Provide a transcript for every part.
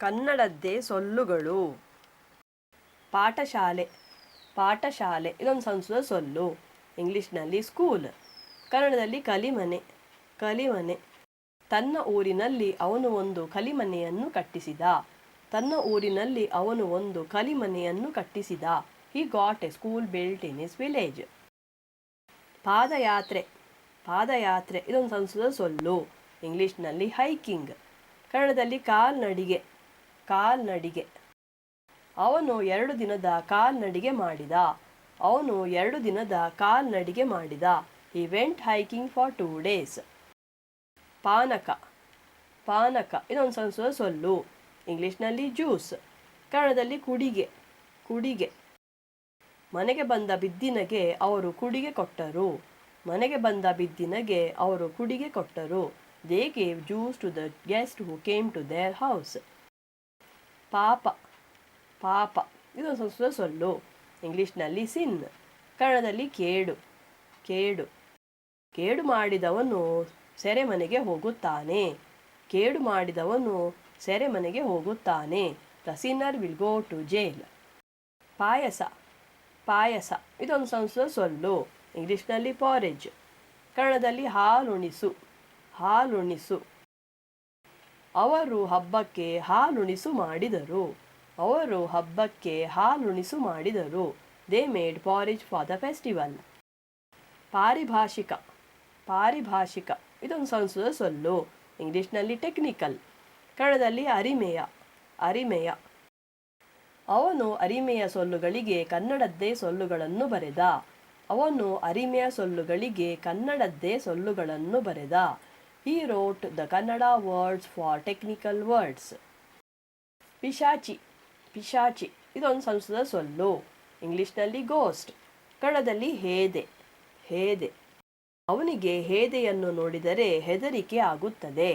ಕನ್ನಡದ್ದೇ ಸೊಲ್ಲುಗಳು. ಪಾಠಶಾಲೆ. ಪಾಠಶಾಲೆ ಇದೊಂದು ಸಂಸ್ಕೃತ ಸೊಲ್ಲು. ಇಂಗ್ಲೀಷ್ನಲ್ಲಿ ಸ್ಕೂಲ್. ಕನ್ನಡದಲ್ಲಿ ಕಲಿಮನೆ. ಕಲಿಮನೆ. ತನ್ನ ಊರಿನಲ್ಲಿ ಅವನು ಒಂದು ಕಲಿಮನೆಯನ್ನು ಕಟ್ಟಿಸಿದ. ತನ್ನ ಊರಿನಲ್ಲಿ ಅವನು ಒಂದು ಕಲಿಮನೆಯನ್ನು ಕಟ್ಟಿಸಿದ. He got A school built in his village. ಪಾದಯಾತ್ರೆ. ಪಾದಯಾತ್ರೆ ಇದೊಂದು ಸಂಸ್ಕೃತ ಸೊಲ್ಲು. ಇಂಗ್ಲೀಷ್ನಲ್ಲಿ ಹೈಕಿಂಗ್. ಕನ್ನಡದಲ್ಲಿ ಕಾಲ್ನಡಿಗೆ. ಕಾಲ್ನಡಿಗೆ. ಅವನು 2 ದಿನದ ಕಾಲ್ನಡಿಗೆ ಮಾಡಿದ. ಅವನು 2 ದಿನದ ಕಾಲ್ನಡಿಗೆ ಮಾಡಿದ. He went hiking for 2 days. ಪಾನಕ. ಪಾನಕ ಇದೊಂದು ಸಂಸ್ಕೃತ ಸೊಲ್ಲು. ಇಂಗ್ಲೀಷ್ನಲ್ಲಿ ಜ್ಯೂಸ್. ಕನ್ನಡದಲ್ಲಿ ಕುಡಿಗೆ. ಕುಡಿಗೆ. ಮನೆಗೆ ಬಂದ ಬಿದ್ದಿನಗೆ ಅವರು ಕುಡಿಗೆ ಕೊಟ್ಟರು. ಮನೆಗೆ ಬಂದ ಬಿದ್ದಿನಗೆ ಅವರು ಕುಡಿಗೆ ಕೊಟ್ಟರು. They gave juice to the guest who came to their house. ಪಾಪ. ಪಾಪ ಇದೊಂದು ಸಂಸ್ಕೃತ ಸೊಲ್ಲು. ಇಂಗ್ಲೀಷ್ನಲ್ಲಿ ಸಿನ್. ಕನ್ನಡದಲ್ಲಿ ಕೇಡು. ಕೇಡು. ಕೇಡು ಮಾಡಿದವನು ಸೆರೆಮನೆಗೆ ಹೋಗುತ್ತಾನೆ. ಕೇಡು ಮಾಡಿದವನು ಸೆರೆಮನೆಗೆ ಹೋಗುತ್ತಾನೆ. The sinner will go to jail. Payasa. Payasa ಇದೊಂದು ಸಂಸ್ಕೃತ ಸೊಲ್ಲು. ಇಂಗ್ಲೀಷ್ನಲ್ಲಿ porridge. ಕನ್ನಡದಲ್ಲಿ ಹಾಲುಣಿಸು. ಹಾಲುಣಿಸು. ಅವರು ಹಬ್ಬಕ್ಕೆ ಹಾಲುಣಿಸು ಮಾಡಿದರು. ಅವರು ಹಬ್ಬಕ್ಕೆ ಹಾಲುಣಿಸು ಮಾಡಿದರು. They made porridge for the festival. ಪಾರಿಭಾಷಿಕ. ಪಾರಿಭಾಷಿಕ ಇದೊಂದು ಸಂಸ್ಕೃತ ಸೊಲ್ಲು. ಇಂಗ್ಲೀಷ್ನಲ್ಲಿ ಟೆಕ್ನಿಕಲ್. ಕನ್ನಡದಲ್ಲಿ ಅರಿಮೆಯ. ಅರಿಮೆಯ. ಅವನು ಅರಿಮೆಯ ಸೊಲ್ಲುಗಳಿಗೆ ಕನ್ನಡದ್ದೇ ಸೊಲ್ಲುಗಳನ್ನು ಬರೆದ. ಅವನು ಅರಿಮೆಯ ಸೊಲ್ಲುಗಳಿಗೆ ಕನ್ನಡದ್ದೇ ಸೊಲ್ಲುಗಳನ್ನು ಬರೆದ. He wrote the Kannada words for technical words. ಪಿಶಾಚಿ. ಪಿಶಾಚಿ ಇದೊಂದು ಸಂಸ್ಕೃತ ಸೊಲ್ಲು. ಇಂಗ್ಲೀಷ್ನಲ್ಲಿ ಗೋಸ್ಟ್. ಕನ್ನಡದಲ್ಲಿ ಹೇದೆ. ಹೇದೆ. ಅವನಿಗೆ ಹೇದೆಯನ್ನು ನೋಡಿದರೆ ಹೆದರಿಕೆ ಆಗುತ್ತದೆ.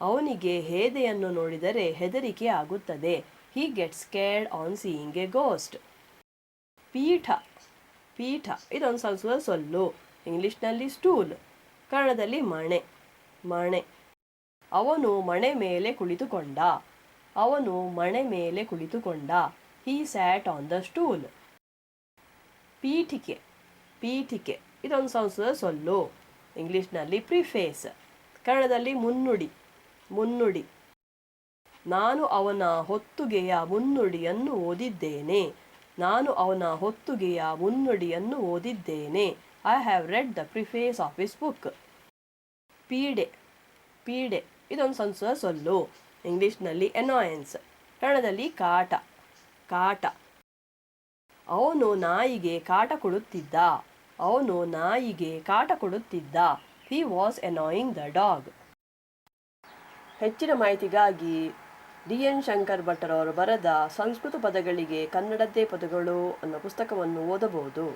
ಅವನಿಗೆ ಹೇದೆಯನ್ನು ನೋಡಿದರೆ ಹೆದರಿಕೆ ಆಗುತ್ತದೆ. He gets scared on seeing a ghost. ಪೀಠ. ಪೀಠ ಇದೊಂದು ಸಂಸ್ಕೃತ ಸೊಲ್ಲು. ಇಂಗ್ಲೀಷ್ನಲ್ಲಿ ಸ್ಟೂಲ್. ಕನ್ನಡದಲ್ಲಿ ಮಣೆ. ಮಣೆ. ಅವನು ಮಣೆ ಮೇಲೆ ಕುಳಿತುಕೊಂಡ. ಅವನು ಮಣೆ ಮೇಲೆ ಕುಳಿತುಕೊಂಡ. He sat on the stool. ಪೀಠಿಕೆ. ಪೀಠಿಕೆ ಇದೊಂದು ಸಂಸ್ಕೃತ ಸೊಲ್ಲು. ಇಂಗ್ಲೀಷ್ನಲ್ಲಿ ಪ್ರಿಫೇಸ್. ಕನ್ನಡದಲ್ಲಿ ಮುನ್ನುಡಿ. ಮುನ್ನುಡಿ. ನಾನು ಅವನ ಹೊತ್ತುಗೆಯ ಮುನ್ನುಡಿಯನ್ನು ಓದಿದ್ದೇನೆ. ನಾನು ಅವನ ಹೊತ್ತುಗೆಯ ಮುನ್ನುಡಿಯನ್ನು ಓದಿದ್ದೇನೆ. I have read the preface of his book. ಪೀಡೆ. ಪೀಡೆ ಇದೊಂದು ಸಂಸ್ಕೃತ ಸೊಲ್ಲು. ಇಂಗ್ಲೀಷ್ನಲ್ಲಿ ANNOYANCE. ಕನ್ನಡದಲ್ಲಿ ಕಾಟ. ಕಾಟ. ಅವನು ನಾಯಿಗೆ ಕಾಟ ಕೊಡುತ್ತಿದ್ದ. ಅವನು ನಾಯಿಗೆ ಕಾಟ ಕೊಡುತ್ತಿದ್ದ. He was annoying the dog. ಹೆಚ್ಚಿನ ಮಾಹಿತಿಗಾಗಿ D.N. ಶಂಕರ್ ಭಟ್ಟರವರು ಬರೆದ ಸಂಸ್ಕೃತ ಪದಗಳಿಗೆ ಕನ್ನಡದ್ದೇ ಪದಗಳು ಅನ್ನೋ ಪುಸ್ತಕವನ್ನು ಓದಬಹುದು.